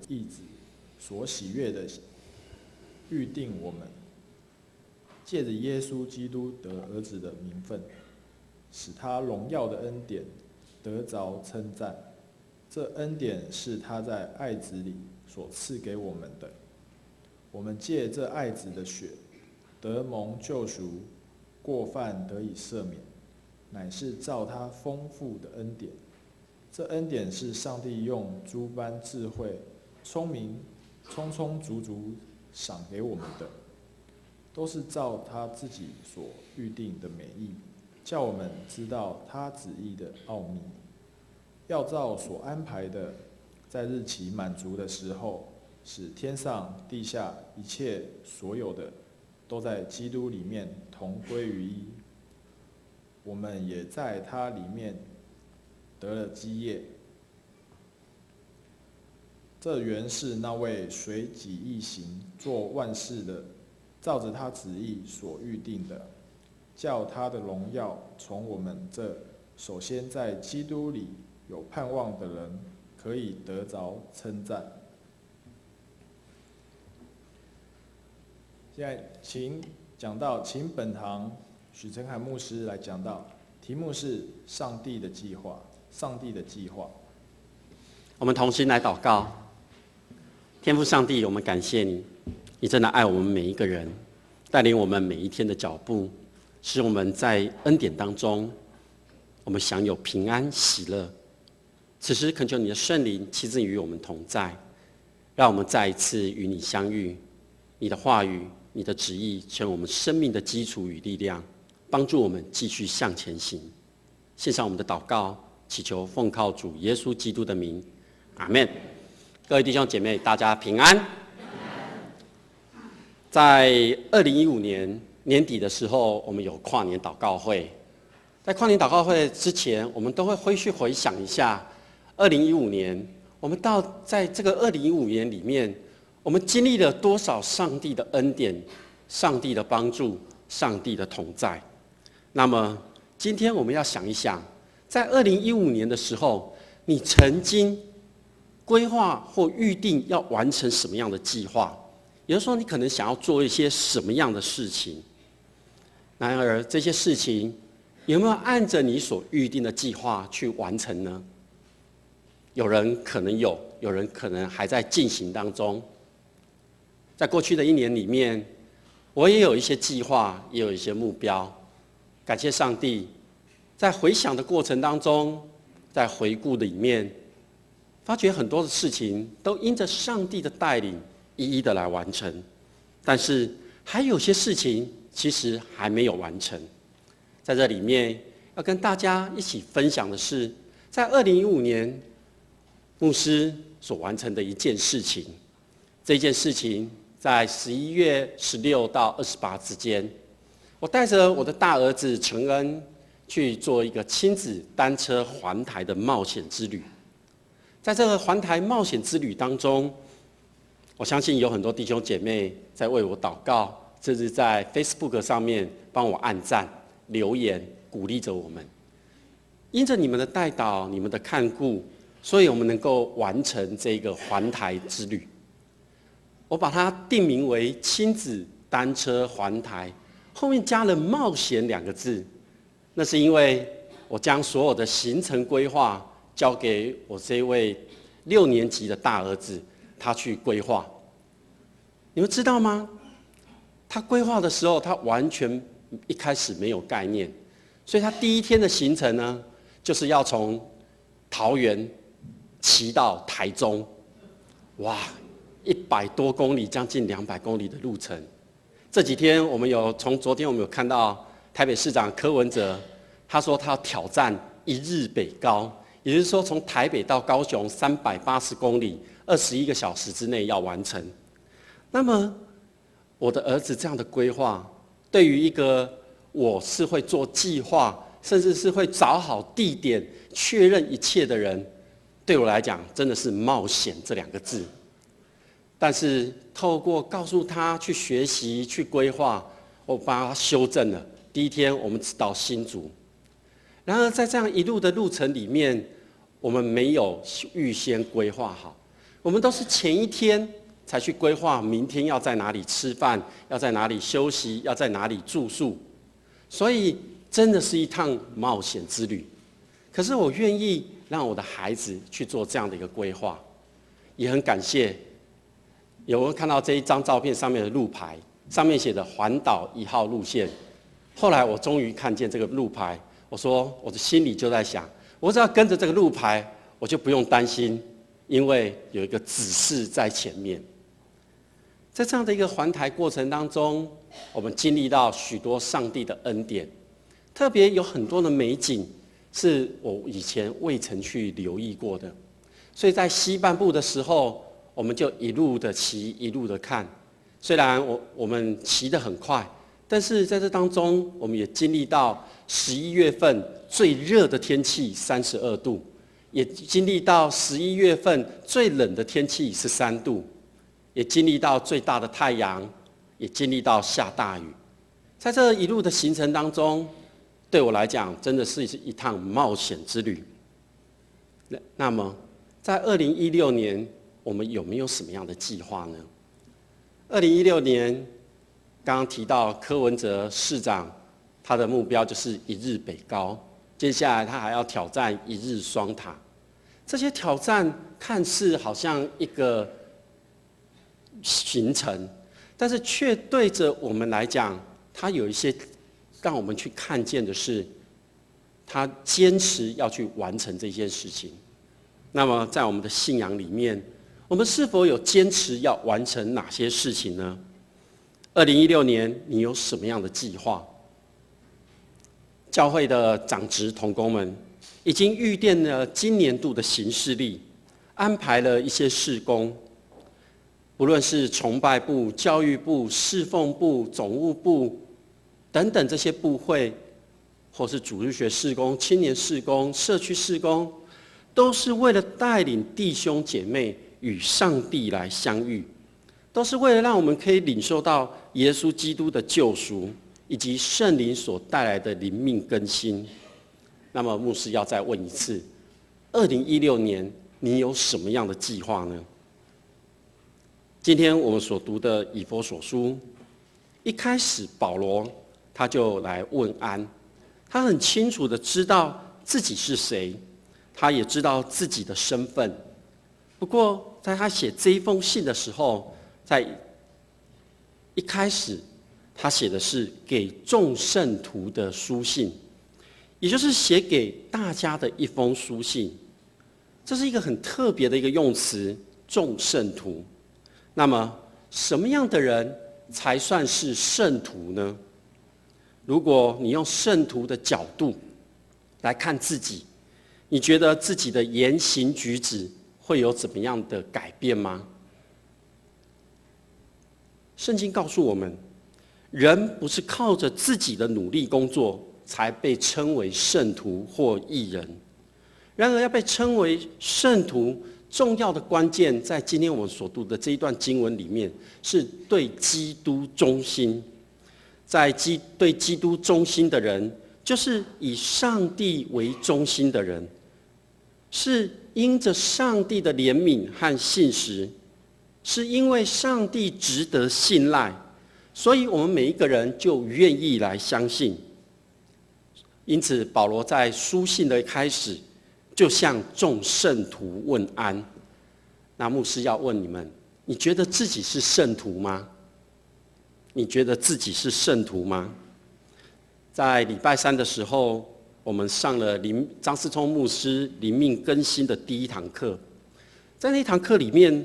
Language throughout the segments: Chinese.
意志所喜悦的预定我们，借着耶稣基督得儿子的名分，使他荣耀的恩典得着称赞。这恩典是他在爱子里所赐给我们的。我们借这爱子的血得蒙救赎，过犯得以赦免，乃是照他丰富的恩典。这恩典是上帝用诸般智慧、聪明、充充足足赏给我们的，都是照他自己所预定的美意，叫我们知道他旨意的奥秘，要照所安排的，在日期满足的时候，使天上地下一切所有的，都在基督里面同归于一。我们也在他里面得了基业。这原是那位随己意行做万事的，照着他旨意所预定的，叫他的荣耀从我们这首先在基督里有盼望的人可以得着称赞。现在请本堂许承涵牧师来讲道，题目是上帝的计划。上帝的计划。我们同心来祷告。天父上帝，我们感谢你，你真的爱我们每一个人，带领我们每一天的脚步，使我们在恩典当中，我们享有平安喜乐。此时恳求你的圣灵亲自与我们同在，让我们再一次与你相遇。你的话语、你的旨意成为我们生命的基础与力量，帮助我们继续向前行。献上我们的祷告，祈求奉靠主耶稣基督的名，阿们。各位弟兄姐妹，大家平安。在2015年年底的时候，我们有跨年祷告会。在跨年祷告会之前，我们都会去回想一下2015年，我们在这个2015年里面，我们经历了多少上帝的恩典、上帝的帮助、上帝的同在。那么今天我们要想一想，在2015年的时候，你曾经规划或预定要完成什么样的计划？也就是说，你可能想要做一些什么样的事情？然而，这些事情有没有按着你所预定的计划去完成呢？有人可能有，有人可能还在进行当中。在过去的1年里面，我也有一些计划，也有一些目标。感谢上帝，在回想的过程当中，在回顾里面，发觉很多的事情都因着上帝的带领一一的来完成，但是还有些事情其实还没有完成。在这里面要跟大家一起分享的是，在2015年牧师所完成的一件事情。这件事情在11月16到28之间，我带着我的大儿子承恩去做一个亲子单车环台的冒险之旅。在这个环台冒险之旅当中，我相信有很多弟兄姐妹在为我祷告，甚至在 Facebook 上面帮我按赞、留言，鼓励着我们。因着你们的带导、你们的看顾，所以我们能够完成这个环台之旅。我把它定名为亲子单车环台，后面加了冒险2个字。那是因为我将所有的行程规划交给我这位6年级的大儿子，他去规划。你们知道吗？他规划的时候，他完全一开始没有概念，所以他第一天的行程呢，就是要从桃园骑到台中，哇，100多公里，将近200公里的路程。这几天从昨天我们有看到台北市长柯文哲，他说他要挑战1日北高。也就是说，从台北到高雄380公里，21个小时之内要完成。那么，我的儿子这样的规划，对于一个我是会做计划，甚至是会找好地点、确认一切的人，对我来讲真的是冒险这2个字。但是透过告诉他去学习、去规划，我帮他修正了。第一天我们只到新竹。然而，在这样一路的路程里面，我们没有预先规划好。我们都是前一天才去规划明天要在哪里吃饭，要在哪里休息，要在哪里住宿，所以真的是一趟冒险之旅。可是我愿意让我的孩子去做这样的一个规划，也很感谢有人看到这一张照片上面的路牌，上面写的环岛1号路线。后来我终于看见这个路牌，我的心里就在想，我只要跟着这个路牌，我就不用担心，因为有一个指示在前面。在这样的一个环台过程当中，我们经历到许多上帝的恩典，特别有很多的美景是我以前未曾去留意过的。所以在西半部的时候，我们就一路的骑，一路的看。虽然我们骑得很快，但是在这当中，我们也经历到11月份最热的天气32度，也经历到11月份最冷的天气13度，也经历到最大的太阳，也经历到下大雨。在这一路的行程当中，对我来讲真的是一趟冒险之旅。那么在2016年，我们有没有什么样的计划呢？2016年刚刚提到柯文哲市长，他的目标就是1日北高，接下来他还要挑战1日双塔。这些挑战看似好像一个行程，但是却对着我们来讲，他有一些让我们去看见的是，他坚持要去完成这件事情。那么在我们的信仰里面，我们是否有坚持要完成哪些事情呢？2016年你有什么样的计划？教会的长职同工们已经预定了今年度的行事历，安排了一些事工，不论是崇拜部、教育部、侍奉部、总务部等等这些部会，或是主日学事工、青年事工、社区事工，都是为了带领弟兄姐妹与上帝来相遇，都是为了让我们可以领受到耶稣基督的救赎，以及圣灵所带来的灵命更新。那么牧师要再问一次，2016年你有什么样的计划呢？今天我们所读的以弗所书，一开始保罗他就来问安，他很清楚的知道自己是谁，他也知道自己的身份。不过在他写这一封信的时候，在一开始他写的是给众圣徒的书信，也就是写给大家的一封书信。这是一个很特别的一个用词，众圣徒。那么什么样的人才算是圣徒呢？如果你用圣徒的角度来看自己，你觉得自己的言行举止会有怎么样的改变吗？圣经告诉我们，人不是靠着自己的努力工作才被称为圣徒或义人。然而要被称为圣徒，重要的关键在今天我们所读的这一段经文里面，是对基督忠心。对基督忠心的人，就是以上帝为中心的人，是因着上帝的怜悯和信实，是因为上帝值得信赖，所以我们每一个人就愿意来相信。因此保罗在书信的开始就向众圣徒问安。那牧师要问你们，你觉得自己是圣徒吗？你觉得自己是圣徒吗？在礼拜3的时候，我们上了张思聪牧师灵命更新的第1堂课。在那堂课里面，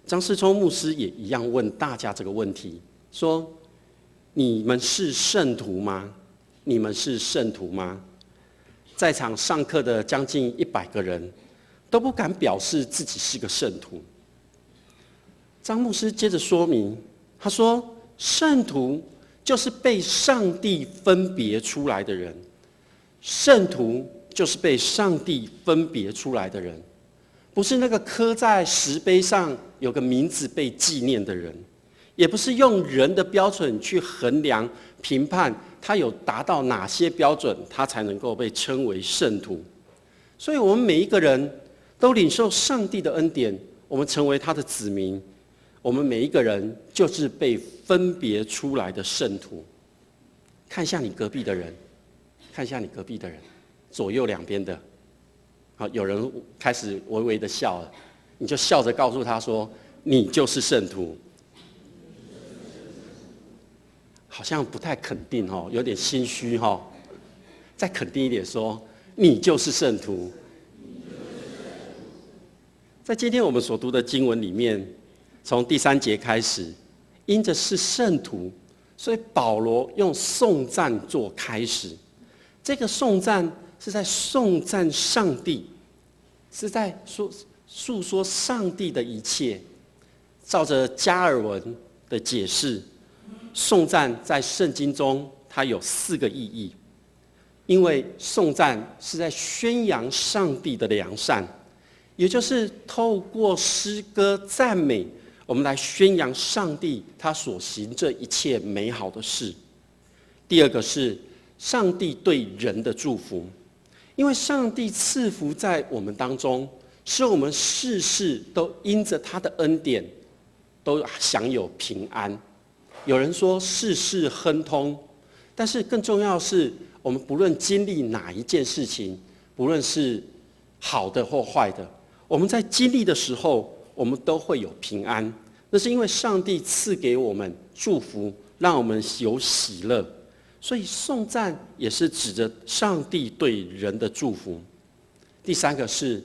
张思聪牧师也一样问大家这个问题，说：你们是圣徒吗？你们是圣徒吗？在场上课的将近100个人都不敢表示自己是个圣徒。张牧师接着说明，他说：圣徒就是被上帝分别出来的人，圣徒就是被上帝分别出来的人，不是那个刻在石碑上有个名字被纪念的人，也不是用人的标准去衡量评判他有达到哪些标准，他才能够被称为圣徒。所以我们每一个人都领受上帝的恩典，我们成为他的子民，我们每一个人就是被分别出来的圣徒。看一下你隔壁的人，看一下你隔壁的人，左右两边的。好，有人开始微微的笑了，你就笑着告诉他说：“你就是圣徒。”好像不太肯定哦，有点心虚哦。再肯定一点说：“你就是圣徒。”在今天我们所读的经文里面，从第3节开始，因着是圣徒，所以保罗用颂赞做开始。这个颂赞是在颂赞上帝，是在诉说上帝的一切。照着加尔文的解释，颂赞在圣经中它有4个意义。因为颂赞是在宣扬上帝的良善，也就是透过诗歌赞美，我们来宣扬上帝他所行这一切美好的事。第二个是上帝对人的祝福，因为上帝赐福在我们当中，使我们事事都因着他的恩典都享有平安。有人说事事亨通，但是更重要的是，我们不论经历哪一件事情，不论是好的或坏的，我们在经历的时候，我们都会有平安。那是因为上帝赐给我们祝福，让我们有喜乐。所以颂赞也是指着上帝对人的祝福。第3个是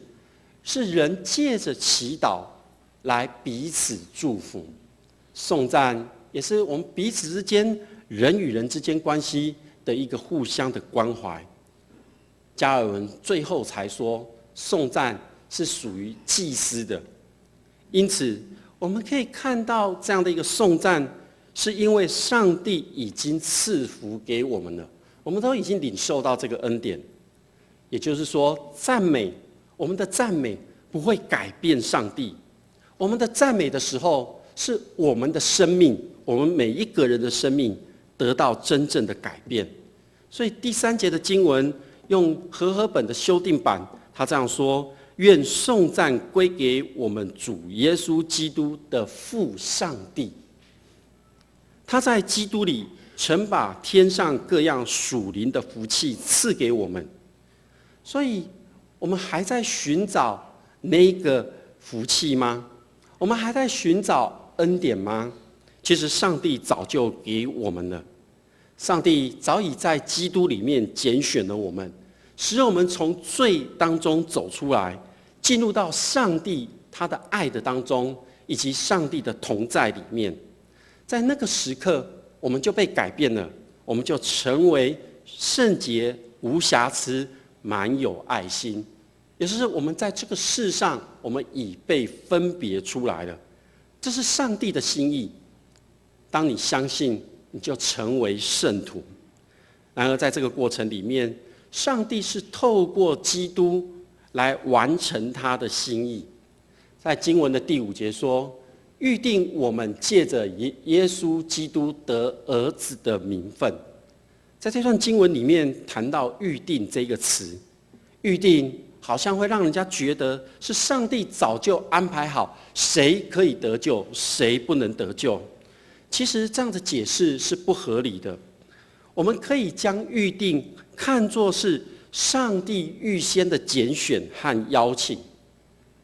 人借着祈祷来彼此祝福。颂赞也是我们彼此之间，人与人之间关系的一个互相的关怀。加尔文最后才说，颂赞是属于祭司的。因此，我们可以看到这样的一个颂赞，是因为上帝已经赐福给我们了，我们都已经领受到这个恩典。也就是说，我们的赞美不会改变上帝。我们的赞美的时候，是我们的生命，我们每一个人的生命得到真正的改变。所以第3节的经文用和合本的修订版，他这样说：愿颂赞归给我们主耶稣基督的父上帝。他在基督里曾把天上各样属灵的福气赐给我们。所以我们还在寻找那个福气吗？我们还在寻找恩典吗？其实上帝早就给我们了。上帝早已在基督里面拣选了我们，使我们从罪当中走出来，进入到上帝他的爱的当中，以及上帝的同在里面。在那个时刻，我们就被改变了，我们就成为圣洁、无瑕疵、满有爱心。也就是我们在这个世上，我们已被分别出来了。这是上帝的心意。当你相信，你就成为圣徒。然而在这个过程里面，上帝是透过基督来完成他的心意。在经文的第5节说，预定我们借着耶稣基督得儿子的名分。在这段经文里面谈到预定这个词，预定好像会让人家觉得是上帝早就安排好谁可以得救，谁不能得救。其实这样的解释是不合理的。我们可以将预定看作是上帝预先的拣选和邀请。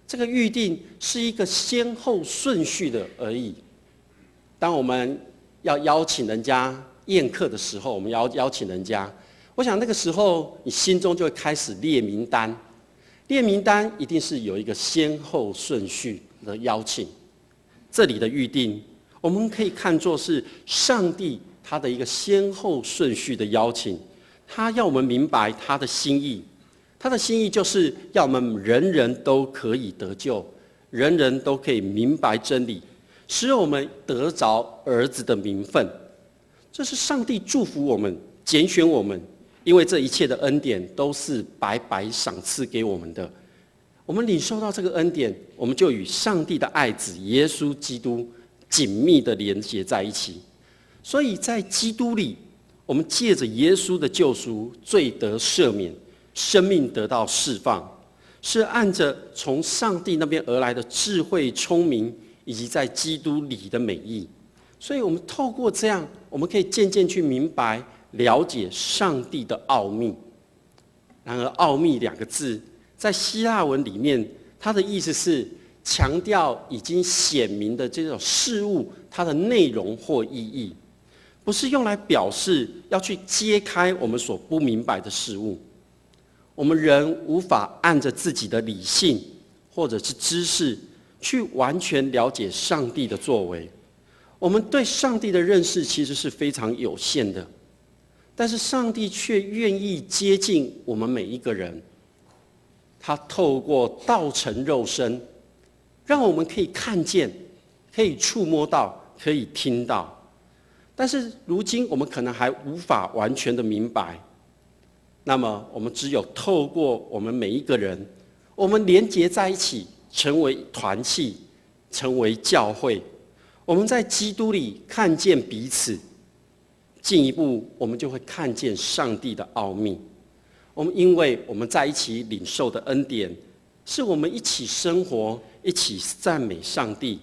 这个预定是一个先后顺序的而已。当我们要邀请人家宴客的时候，我们要邀请人家，我想那个时候你心中就会开始列名单。列名单一定是有一个先后顺序的邀请。这里的预定，我们可以看作是上帝他的一个先后顺序的邀请，他要我们明白他的心意。他的心意就是要我们人人都可以得救，人人都可以明白真理，使我们得着儿子的名分。这是上帝祝福我们，拣选我们，因为这一切的恩典都是白白赏赐给我们的。我们领受到这个恩典，我们就与上帝的爱子耶稣基督紧密的连结在一起。所以在基督里，我们借着耶稣的救赎，罪得赦免，生命得到释放。是按着从上帝那边而来的智慧、聪明，以及在基督里的美意。所以我们透过这样，我们可以渐渐去明白、了解上帝的奥秘。然而，奥秘两个字在希腊文里面，它的意思是强调已经显明的这种事物它的内容或意义，不是用来表示要去揭开我们所不明白的事物。我们人无法按着自己的理性或者是知识去完全了解上帝的作为。我们对上帝的认识其实是非常有限的，但是上帝却愿意接近我们每一个人。他透过道成肉身，让我们可以看见，可以触摸到，可以听到。但是如今我们可能还无法完全的明白。那么我们只有透过我们每一个人，我们连结在一起，成为团契，成为教会。我们在基督里看见彼此，进一步我们就会看见上帝的奥秘。因为我们在一起领受的恩典，是我们一起生活，一起赞美上帝。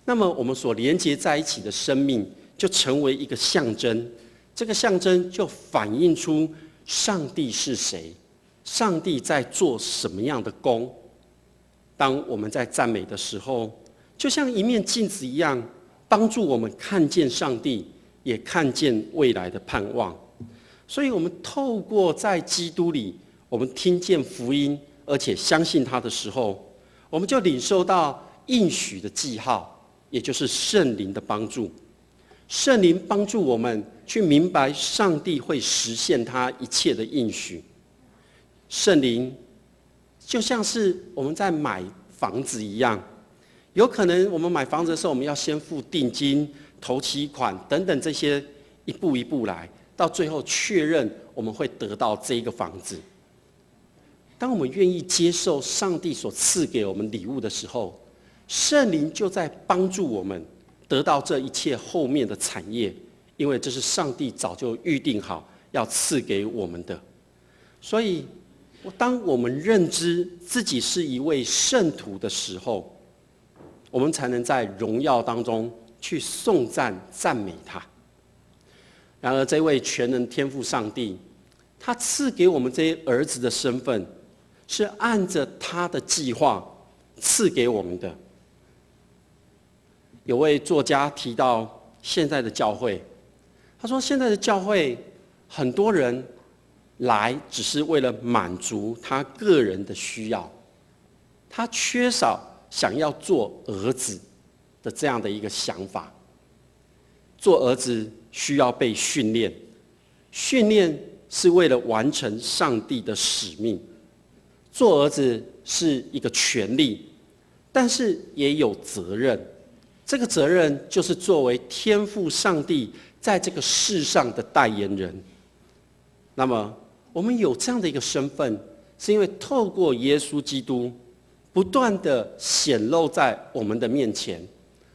那么我们所连结在一起的生命，就成为一个象征。这个象征就反映出上帝是谁，上帝在做什么样的工。当我们在赞美的时候，就像一面镜子一样，帮助我们看见上帝，也看见未来的盼望。所以我们透过在基督里，我们听见福音，而且相信他的时候，我们就领受到应许的记号，也就是圣灵的帮助。圣灵帮助我们去明白上帝会实现他一切的应许。圣灵就像是我们在买房子一样，有可能我们买房子的时候，我们要先付定金、头期款等等这些，一步一步来，到最后确认我们会得到这一个房子。当我们愿意接受上帝所赐给我们礼物的时候，圣灵就在帮助我们得到这一切后面的产业，因为这是上帝早就预定好要赐给我们的。所以当我们认知自己是一位圣徒的时候，我们才能在荣耀当中去颂赞赞美他。然而这位全能天父上帝，他赐给我们这些儿子的身份，是按着他的计划赐给我们的。有位作家提到现在的教会，他说现在的教会很多人来只是为了满足他个人的需要，他缺少想要做儿子的这样的一个想法。做儿子需要被训练，训练是为了完成上帝的使命。做儿子是一个权利，但是也有责任。这个责任就是作为天父上帝在这个世上的代言人。那么我们有这样的一个身份，是因为透过耶稣基督不断的显露在我们的面前。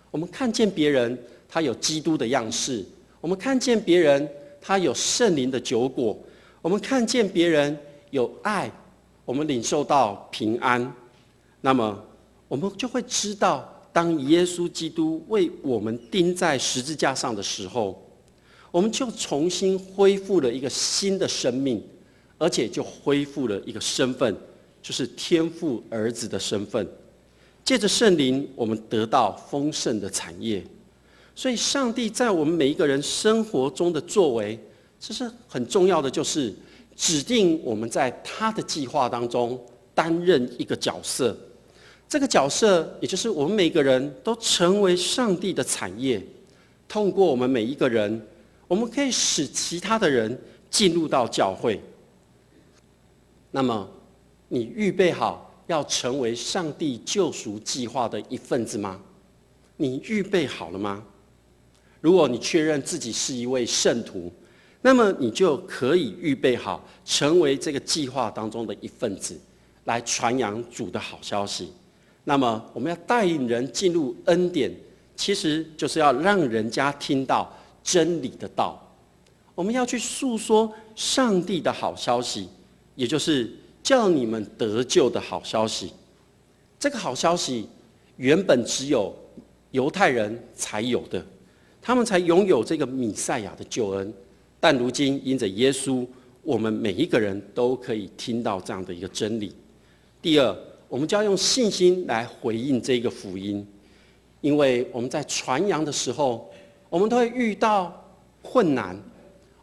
我们看见别人他有基督的样式，我们看见别人他有圣灵的酒果，我们看见别人有爱，我们领受到平安。那么我们就会知道，当耶稣基督为我们钉在十字架上的时候，我们就重新恢复了一个新的生命，而且就恢复了一个身份，就是天父儿子的身份。借着圣灵，我们得到丰盛的产业。所以上帝在我们每一个人生活中的作为，这是很重要的，就是指定我们在他的计划当中担任一个角色。这个角色也就是我们每一个人都成为上帝的产业。通过我们每一个人，我们可以使其他的人进入到教会。那么你预备好要成为上帝救赎计划的一份子吗？你预备好了吗？如果你确认自己是一位圣徒，那么你就可以预备好成为这个计划当中的一份子，来传扬主的好消息。那么我们要带领人进入恩典，其实就是要让人家听到真理的道。我们要去诉说上帝的好消息，也就是叫你们得救的好消息。这个好消息原本只有犹太人才有的，他们才拥有这个弥赛亚的救恩。但如今因着耶稣，我们每一个人都可以听到这样的一个真理。第二，我们就要用信心来回应这个福音，因为我们在传扬的时候，我们都会遇到困难，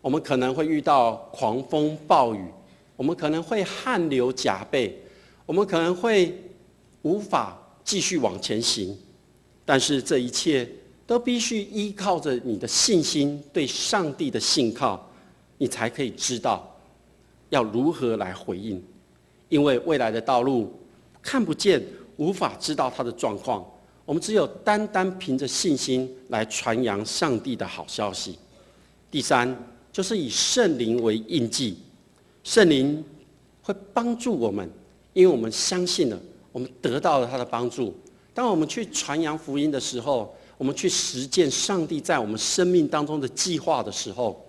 我们可能会遇到狂风暴雨，我们可能会汗流浃背，我们可能会无法继续往前行。但是这一切都必须依靠着你的信心，对上帝的信靠，你才可以知道要如何来回应。因为未来的道路看不见，无法知道它的状况，我们只有单单凭着信心来传扬上帝的好消息。第三，就是以圣灵为印记，圣灵会帮助我们，因为我们相信了，我们得到了他的帮助。当我们去传扬福音的时候，我们去实践上帝在我们生命当中的计划的时候，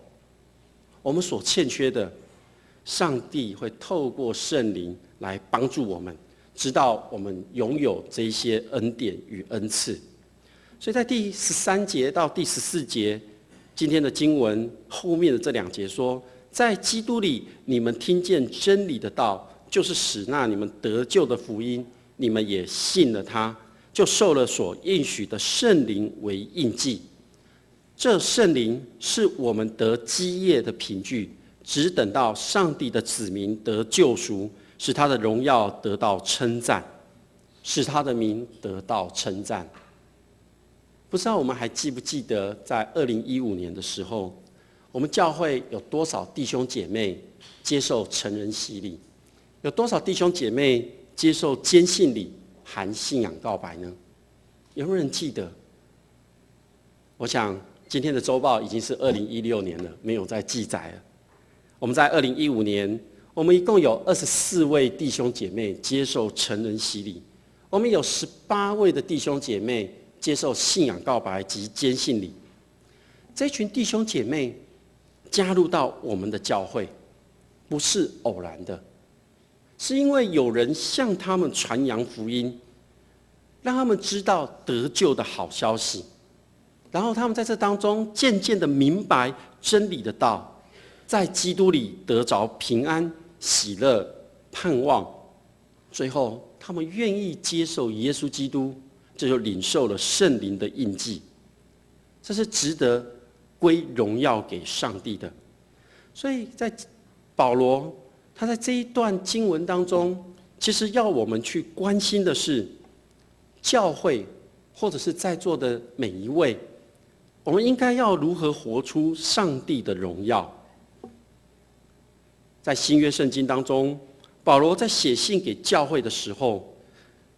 我们所欠缺的，上帝会透过圣灵来帮助我们，直到我们拥有这一些恩典与恩赐。所以在第13节到第14节，今天的经文后面的这2节说，在基督里你们听见真理的道，就是使那你们得救的福音，你们也信了他，就受了所应许的圣灵为印记。这圣灵是我们得基业的凭据，只等到上帝的子民得救赎，使他的荣耀得到称赞，使他的名得到称赞。不知道我们还记不记得，在2015年的时候，我们教会有多少弟兄姐妹接受成人洗礼？有多少弟兄姐妹接受坚信礼含信仰告白呢？有没有人记得？我想今天的周报已经是2016年了，没有再记载了。我们在2015年，我们一共有24位弟兄姐妹接受成人洗礼，我们有18位的弟兄姐妹接受信仰告白及坚信礼。这群弟兄姐妹加入到我们的教会，不是偶然的，是因为有人向他们传扬福音，让他们知道得救的好消息，然后他们在这当中渐渐的明白真理的道，在基督里得着平安、喜乐、盼望，最后他们愿意接受耶稣基督，这就领受了圣灵的印记。这是值得归荣耀给上帝的。所以在保罗他在这一段经文当中，其实要我们去关心的是教会，或者是在座的每一位，我们应该要如何活出上帝的荣耀。在新约圣经当中，保罗在写信给教会的时候，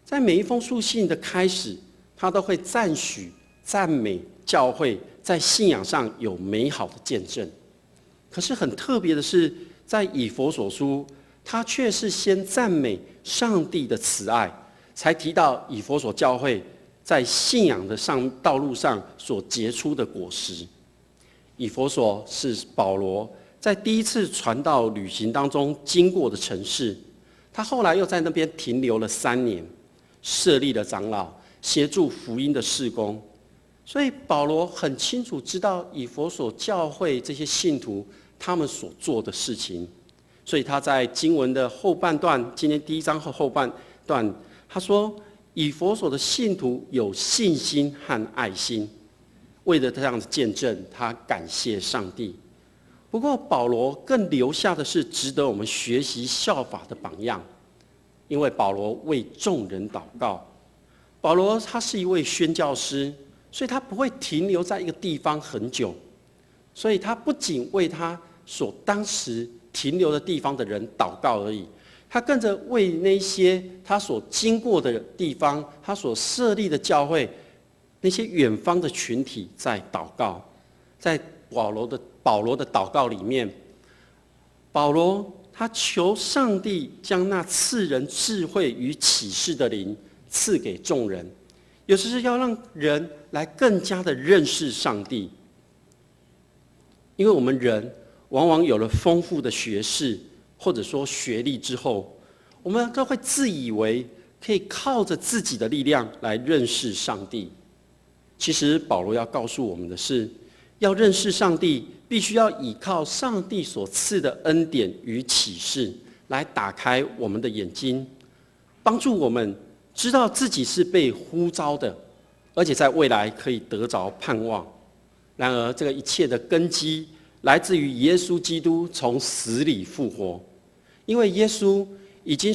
在每一封书信的开始，他都会赞许、赞美教会在信仰上有美好的见证。可是很特别的是，在以弗所书，他却是先赞美上帝的慈爱，才提到以弗所教会在信仰的道路上所结出的果实。以弗所是保罗在第一次传道旅行当中经过的城市，他后来又在那边停留了3年，设立了长老，协助福音的事工。所以保罗很清楚知道以弗所教会这些信徒他们所做的事情，所以他在经文的后半段，今天第1章后半段，他说以弗所的信徒有信心和爱心，为了这样的见证，他感谢上帝。不过保罗更留下的是值得我们学习效法的榜样，因为保罗为众人祷告。保罗他是一位宣教师，所以他不会停留在一个地方很久，所以他不仅为他所当时停留的地方的人祷告而已，他更着为那些他所经过的地方，他所设立的教会，那些远方的群体在祷告。在保罗的祷告里面，保罗他求上帝将那赐人智慧与启示的灵赐给众人，有时是要让人来更加的认识上帝。因为我们人往往有了丰富的学识或者说学历之后，我们都会自以为可以靠着自己的力量来认识上帝。其实保罗要告诉我们的是，要认识上帝，必须要依靠上帝所赐的恩典与启示，来打开我们的眼睛，帮助我们知道自己是被呼召的，而且在未来可以得着盼望。然而，这个一切的根基来自于耶稣基督从死里复活，因为耶稣已经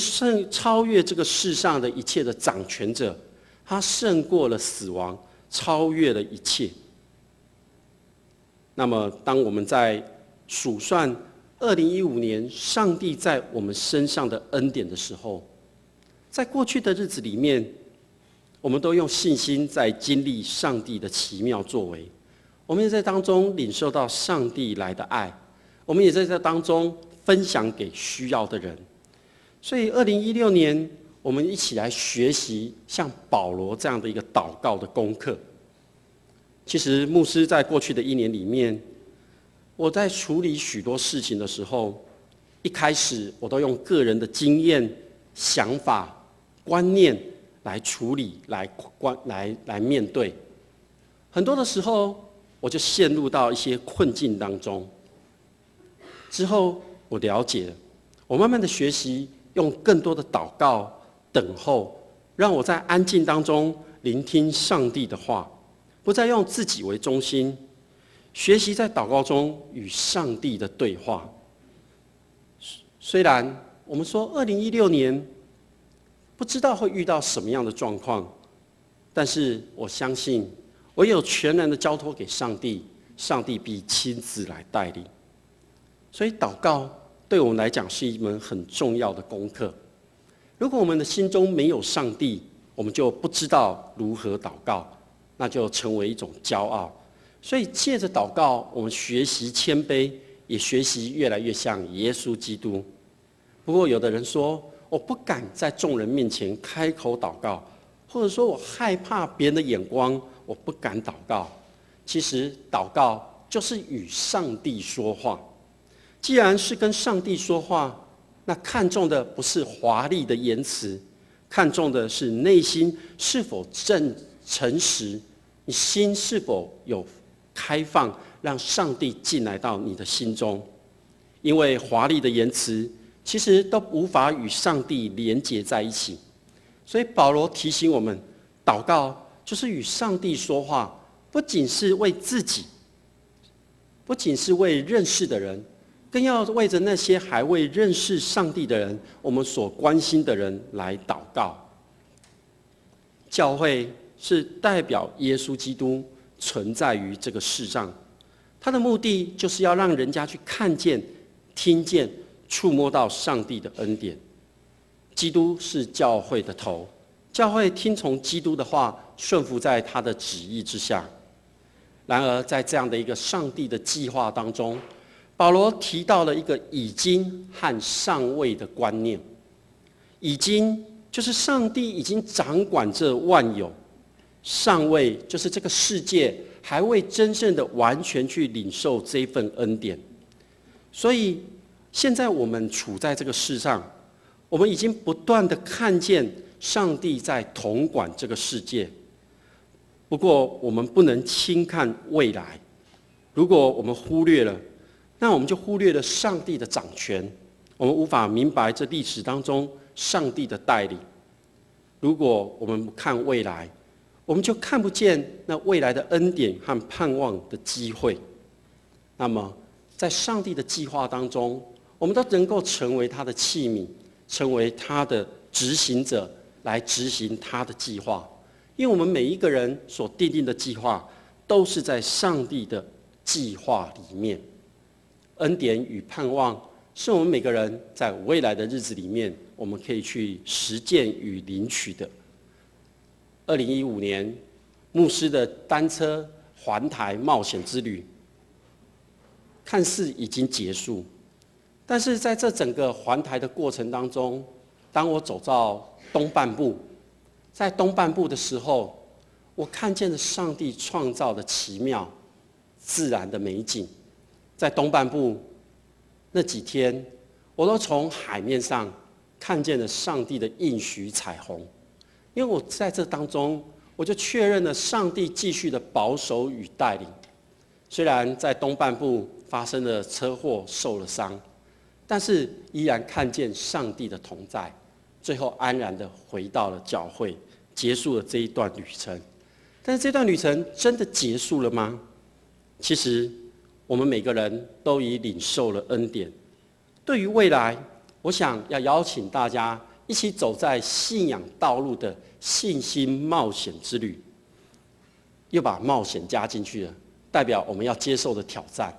超越这个世上的一切的掌权者，他胜过了死亡，超越了一切。那么，当我们在数算2015年上帝在我们身上的恩典的时候，在过去的日子里面，我们都用信心在经历上帝的奇妙作为，我们也在当中领受到上帝来的爱，我们也在这当中分享给需要的人。所以2016年，我们一起来学习像保罗这样的一个祷告的功课。其实牧师在过去的1年里面，我在处理许多事情的时候，一开始我都用个人的经验、想法、观念来处理、来面对。很多的时候，我就陷入到一些困境当中。之后我了解了，我慢慢的学习，用更多的祷告、等候，让我在安静当中聆听上帝的话，不再用自己为中心，学习在祷告中与上帝的对话。虽然我们说2016年不知道会遇到什么样的状况，但是我相信，唯有全然的交托给上帝，上帝必亲自来带领。所以祷告对我们来讲是一门很重要的功课。如果我们的心中没有上帝，我们就不知道如何祷告，那就成为一种骄傲。所以借着祷告，我们学习谦卑，也学习越来越像耶稣基督。不过有的人说，我不敢在众人面前开口祷告，或者说我害怕别人的眼光，我不敢祷告。其实祷告就是与上帝说话。既然是跟上帝说话，那看重的不是华丽的言辞，看重的是内心是否诚实，你心是否有开放，让上帝进来到你的心中。因为华丽的言辞其实都无法与上帝连结在一起。所以保罗提醒我们，祷告就是与上帝说话，不仅是为自己，不仅是为认识的人，更要为着那些还未认识上帝的人，我们所关心的人来祷告。教会是代表耶稣基督存在于这个世上，他的目的就是要让人家去看见、听见、触摸到上帝的恩典。基督是教会的头，教会听从基督的话，顺服在他的旨意之下。然而在这样的一个上帝的计划当中，保罗提到了一个已经和尚未的观念。已经就是上帝已经掌管这万有，尚未就是这个世界还未真正的完全去领受这份恩典。所以现在我们处在这个世上，我们已经不断的看见上帝在统管这个世界。不过我们不能轻看未来，如果我们忽略了，那我们就忽略了上帝的掌权，我们无法明白这历史当中上帝的带领。如果我们不看未来，我们就看不见那未来的恩典和盼望的机会。那么在上帝的计划当中，我们都能够成为他的器皿，成为他的执行者，来执行他的计划。因为我们每一个人所订定的计划，都是在上帝的计划里面。恩典与盼望是我们每个人在未来的日子里面，我们可以去实践与领取的。2015年，牧师的单车环台冒险之旅，看似已经结束，但是在这整个环台的过程当中，当我走到东半部，在东半部的时候，我看见了上帝创造的奇妙自然的美景。在东半部那几天，我都从海面上看见了上帝的应许彩虹。因为我在这当中，我就确认了上帝继续的保守与带领。虽然在东半部发生了车祸，受了伤，但是依然看见上帝的同在，最后安然的回到了教会，结束了这一段旅程。但是这段旅程真的结束了吗？其实我们每个人都已领受了恩典。对于未来，我想要邀请大家一起走在信仰道路的信心冒险之旅。又把冒险加进去了，代表我们要接受的挑战。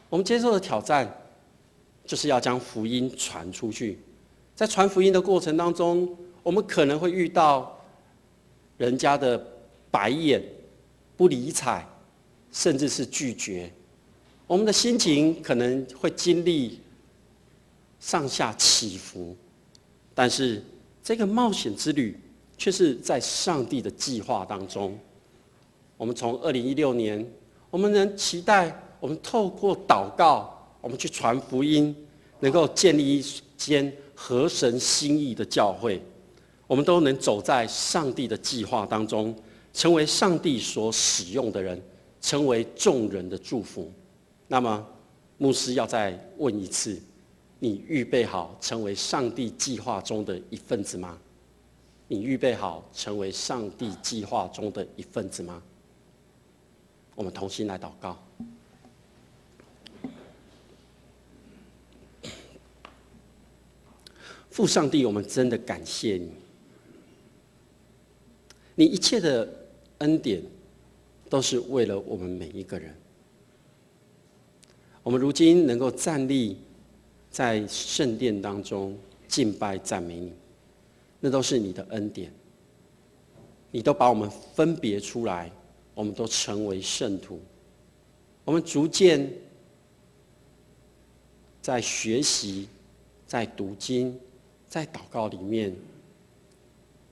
我们接受的挑战就是要将福音传出去。在传福音的过程当中，我们可能会遇到人家的白眼、不理睬，甚至是拒绝。我们的心情可能会经历上下起伏，但是这个冒险之旅却是在上帝的计划当中。我们从2016年，我们能期待我们透过祷告，我们去传福音，能够建立一间合神心意的教会。我们都能走在上帝的计划当中，成为上帝所使用的人，成为众人的祝福。那么，牧师要再问一次：你预备好成为上帝计划中的一份子吗？你预备好成为上帝计划中的一份子吗？我们同心来祷告。父上帝，我们真的感谢你，你一切的恩典都是为了我们每一个人。我们如今能够站立在圣殿当中敬拜赞美你，那都是你的恩典。你都把我们分别出来，我们都成为圣徒。我们逐渐在学习、在读经、在祷告里面，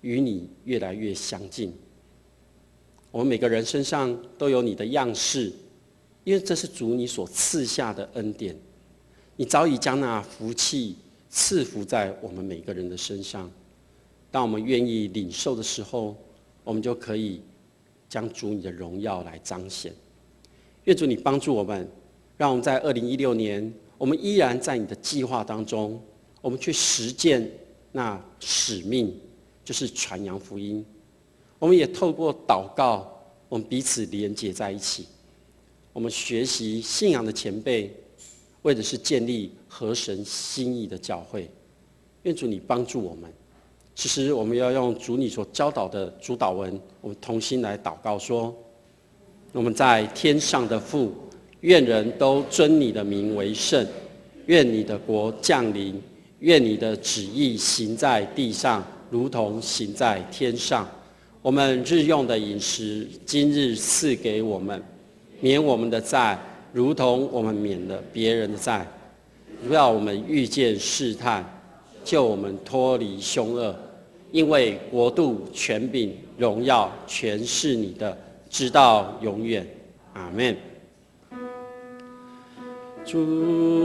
与你越来越相近。我们每个人身上都有你的样式，因为这是主你所赐下的恩典。你早已将那福气赐福在我们每个人的身上。当我们愿意领受的时候，我们就可以将主你的荣耀来彰显。愿主你帮助我们，让我们在2016年，我们依然在你的计划当中，我们去实践那使命，就是传扬福音。我们也透过祷告，我们彼此连结在一起。我们学习信仰的前辈，为的是建立合神心意的教会。愿主你帮助我们。其实我们要用主你所教导的主祷文，我们同心来祷告说：我们在天上的父，愿人都尊你的名为圣，愿你的国降临，愿你的旨意行在地上，如同行在天上。我们日用的饮食，今日赐给我们，免我们的债，如同我们免了别人的债，不要我们遇见试探，救我们脱离凶恶。因为国度、权柄、荣耀，全是你的，直到永远。阿们。主